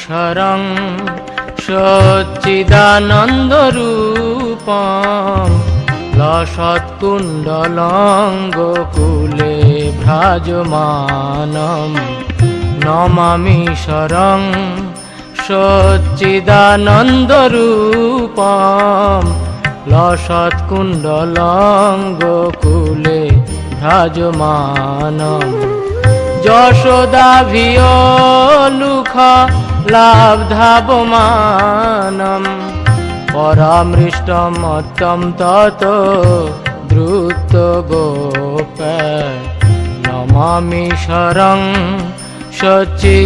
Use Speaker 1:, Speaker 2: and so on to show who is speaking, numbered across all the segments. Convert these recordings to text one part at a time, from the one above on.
Speaker 1: নমামিশরং সচ্চিদানন্দরূপম লসৎকুণ্ডলং গোকুলে ভ্রাজমানম নমামিশরং সচ্চিদানন্দরূপম লসৎকুণ্ডলং গোকুলে ভ্রাজমানম যশোদাভিয়োলুখ লাব্ধাবমানম পরামৃষ্টমত্তম তত দ্রুত গোপ নমামিশরং সচ্চিদানন্দরূপম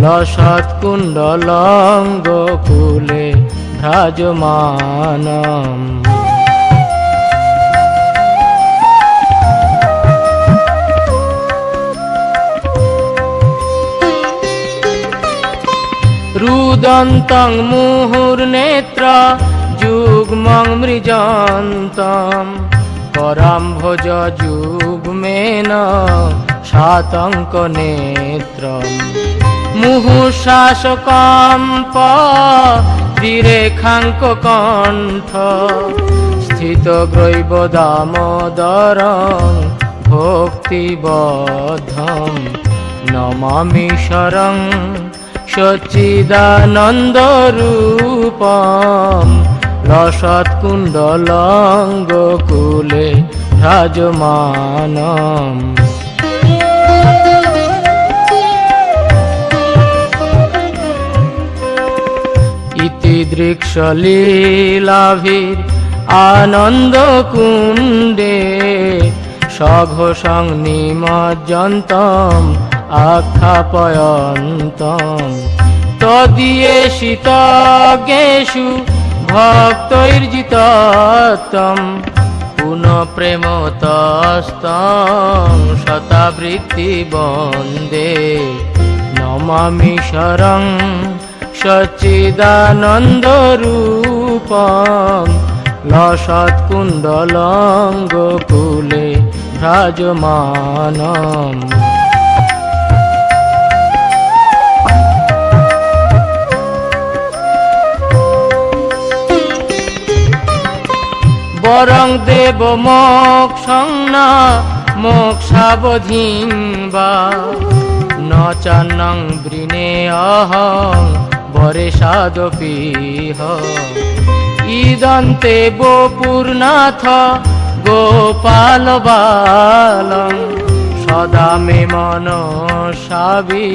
Speaker 1: লসৎকুণ্ডলং গোকুলে ভ্রাজমানম রুদন্তং মুহুর্নেত্র যুগ্মং মৃজন্তম পরাম্ভোজ যুগ্মেন শাতঙ্ক নেত্রম মুহুঃশ্বাসকম্প ত্রিরেখাঙ্ক কণ্ঠ স্থিত গ্রৈব দামোদরং ভক্তিবদ্ধম নমামিশরং সচ্চিদানন্দরূপম লসৎকুণ্ডলং গোকুলে ভ্রাজমানম ইতি দৃক্ষলীলাভির আনন্দকুণ্ডে সঘোষং নিমজ্জন্তম আখ্যাপয়ন্তম তদীয়েষিতজ্ঞেষু ভক্তৈর্জিততম পুনঃ প্রেমতস্তং শতাবৃত্তি বন্দে নমামিশরং সচ্চিদানন্দরূপম লসৎকুণ্ডলং গোকুলে ভ্রাজমানম বরং দেব মোক্ষং না মোক্ষাবধিং বা ন চান্নং বৃণে অহং বরেশাদপিহ ইদন্তে বপুর্নাথ গোপাল বালং সদা মে মনসাবি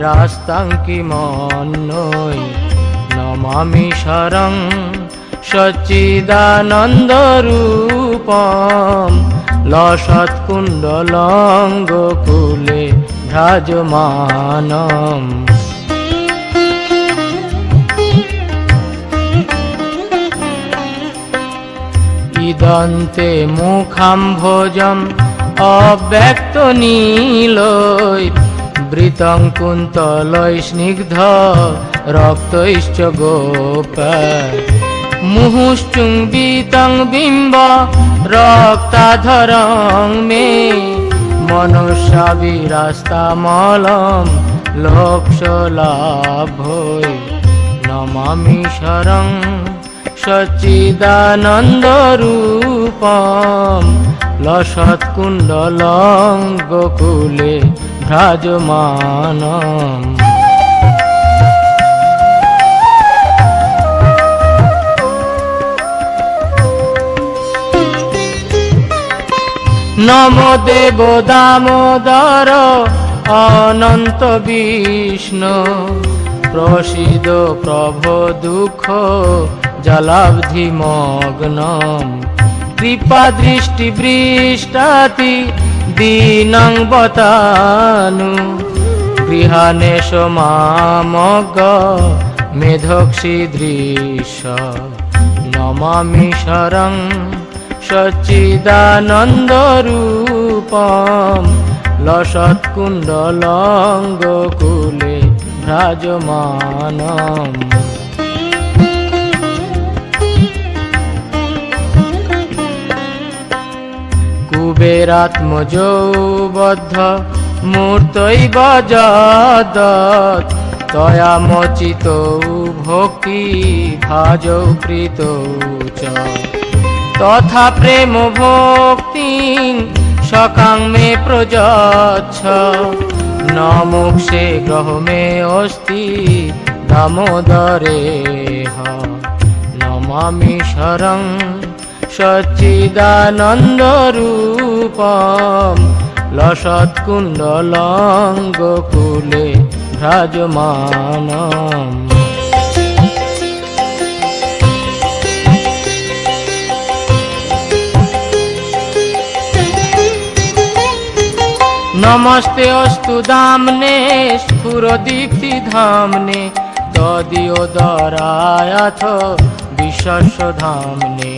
Speaker 1: রাস্তাং কিমন্যৈ নমামিশরং সচ্চিদানন্দরূপম লসৎকুণ্ডলং গোকুলে ভ্রাজমানম ইদন্তে মুখাম্ভোজম অব্যক্ত নীলৈ বৃতং কুন্তলৈ স্নিগ্ধ রক্তৈশ্চ গোপ মুহুশ্চুম্বিতং বিম্ব রক্তাধরং মে মনুষ্যাবিরাস্তামলম লোকশলাভৈ নমামিশরং সচ্চিদানন্দরূপম লসৎকুণ্ডলং গোকুলে ভ্রাজমানম নমো দেব দামোদর অনন্ত বিষ্ণু প্রসিদ প্রভো দুঃখ জলাবধি মগ্নম কৃপা দৃষ্টি বৃষ্টাতি দীনং বতানু গৃহানেশ মামগ মেধক্ষী দৃশ নমামিশরং সচ্চিদানন্দরূপম লসৎকুণ্ডলং গোকুলে ভ্রাজমানম কুবেরাত্মজো বদ্ধ মূর্তৈব যদৎ তয়ামচিত ভক্তি ভাজৌ কৃত চ তথা প্রেম ভক্তি সকাং মে প্রযচ্ছ ন মোক্ষে গ্রহ মে অস্তি দামোদরে নমামি শরং সচ্চিদানন্দ রূপম লসৎকুণ্ডলং গোকুলে ভ্রাজমানম। নমস্তে অস্তু দামনে স্ফুরদীপ্তি ধামনে তদিয়োদরায়াথ বিশ্বস্য ধামনে।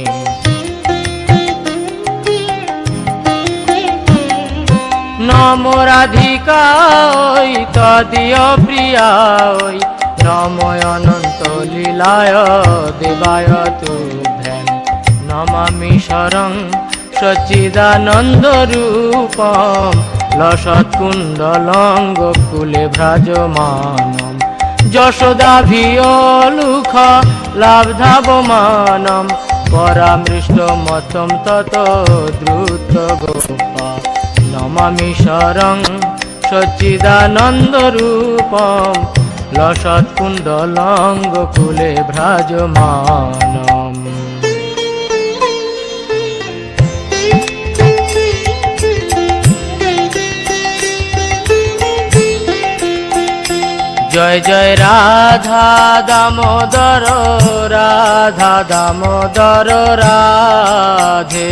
Speaker 1: নমো রাধিকায় তদীয় প্রিয়ায় নময় অনন্ত লীলায় দেবায় তুভ্যং নমামি শরং সচ্চিদানন্দ রূপম লসৎকুণ্ডলং গোকুলে ভ্রাজমানম। যশোদাভিয়োলুখ লাব্ধাবমানম পরামৃষ্ট মতম তত দ্রুত গোপা নমামি শরং সচ্চিদানন্দ রূপম লসৎকুণ্ডলং গোকুলে ভ্রাজমানম। জয় জয় রাধা দামোদর রাধা দামোদর রাধে।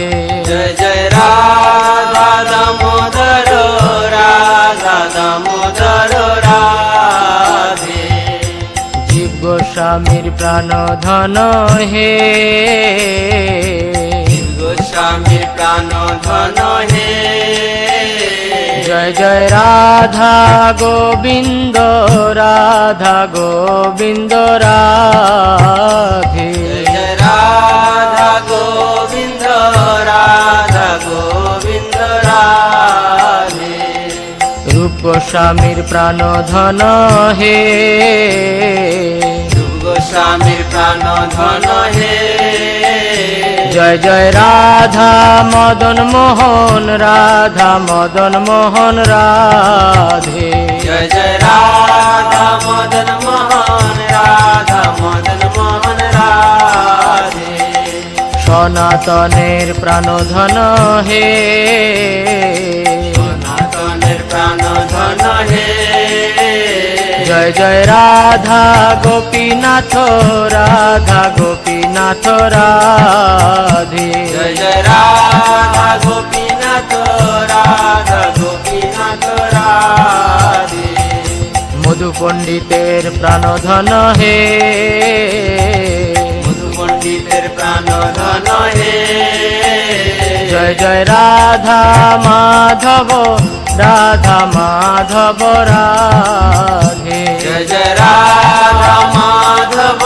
Speaker 2: জয় জয় রাধা দামোদর রাধা দামোদর রাধে।
Speaker 1: জীব গোস্বামীর প্রাণ ধন হে
Speaker 2: গোস্বামীর প্রাণ ধন হে।
Speaker 1: জয় জয় রাধা গোবিন্দ রাধা গোবিন্দ রাধে।
Speaker 2: জয় রাধা গোবিন্দ রাধা গোবিন্দ রাধে।
Speaker 1: রূপ গোস্বামীর প্রাণ ধন হে
Speaker 2: গোস্বামীর প্রাণ ধন হে।
Speaker 1: জয় জয় রাধা মদন মোহন রাধা মদন মোহন রাধে।
Speaker 2: জয় জয় রাধা মদন মোহন রাধা মদন মোহন রাধে।
Speaker 1: সনাতনের প্রাণ ধন হে
Speaker 2: সনাতনের প্রাণ ধন হে।
Speaker 1: জয় জয় রাধা গোপীনাথ রাধা গোপীনাথ রাধে।
Speaker 2: জয় জয় রাধা গোপীনাথ রাধা গোপীনাথ রাধে।
Speaker 1: মধু পণ্ডিতের প্রাণ ধন হে
Speaker 2: মধু পণ্ডিতের প্রাণ ধন হে।
Speaker 1: জয় জয় রাধা মাধব রাধা মাধব রাধে।
Speaker 2: জয় জয় রাধা মাধব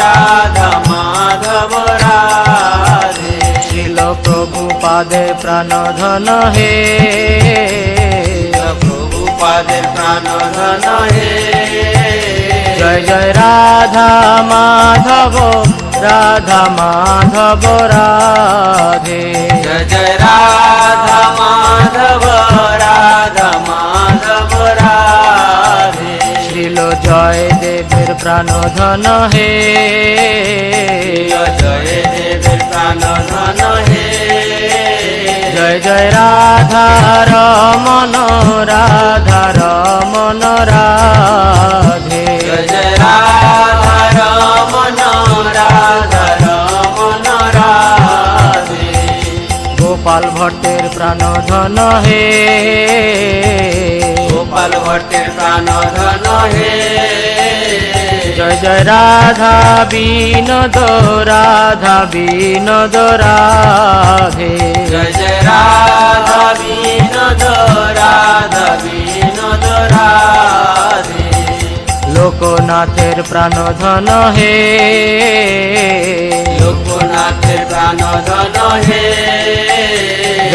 Speaker 2: রাধা মাধব রাধে।
Speaker 1: শিল প্রভুপাদের প্রাণ ধন হে
Speaker 2: প্রভুপাদের প্রাণ ধন হে।
Speaker 1: জয় জয় রাধা মাধব রাধা মাধব রাধে।
Speaker 2: জয় জয় রাধা মাধব রাধা মাধব রাধে।
Speaker 1: শ্রীল জয় দেবের প্রাণ ধন হে
Speaker 2: জয় দেবের প্রাণ ধন হে।
Speaker 1: জয় জয় রাধা রমন রাধা রমন রাধে।
Speaker 2: জয় জয় রাধা রমন রাধা রমন রাধে।
Speaker 1: গোপাল ভট্টের প্রাণ ধন হে
Speaker 2: গোপাল ভট্টের প্রাণ ধন হে।
Speaker 1: জয় জয় রাধা বিনোদ রাধা বিনোদ রাধে।
Speaker 2: জয় জয় রাধা বিনোদ রাধা বিনোদ রাধে।
Speaker 1: লোকনাথের প্রাণ ধন হে
Speaker 2: লোকনাথের প্রাণ ধন হে।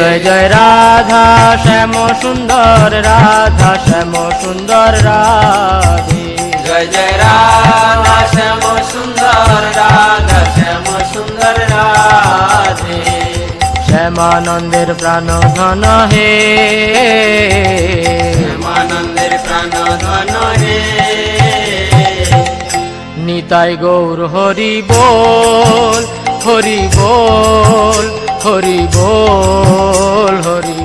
Speaker 1: জয় জয় রাধা শ্যাম সুন্দর রাধা শ্যাম সুন্দর রাধে
Speaker 2: জয় জয় রাধা শ্যাম সুন্দর রাধা শ্যাম সুন্দর রাধে
Speaker 1: শ্যামানন্দের প্রাণ ধন হে
Speaker 2: শ্যামানন্দের প্রাণ ধন হে
Speaker 1: নিতাই গৌর হরি বল হরি বল হরি বল হরি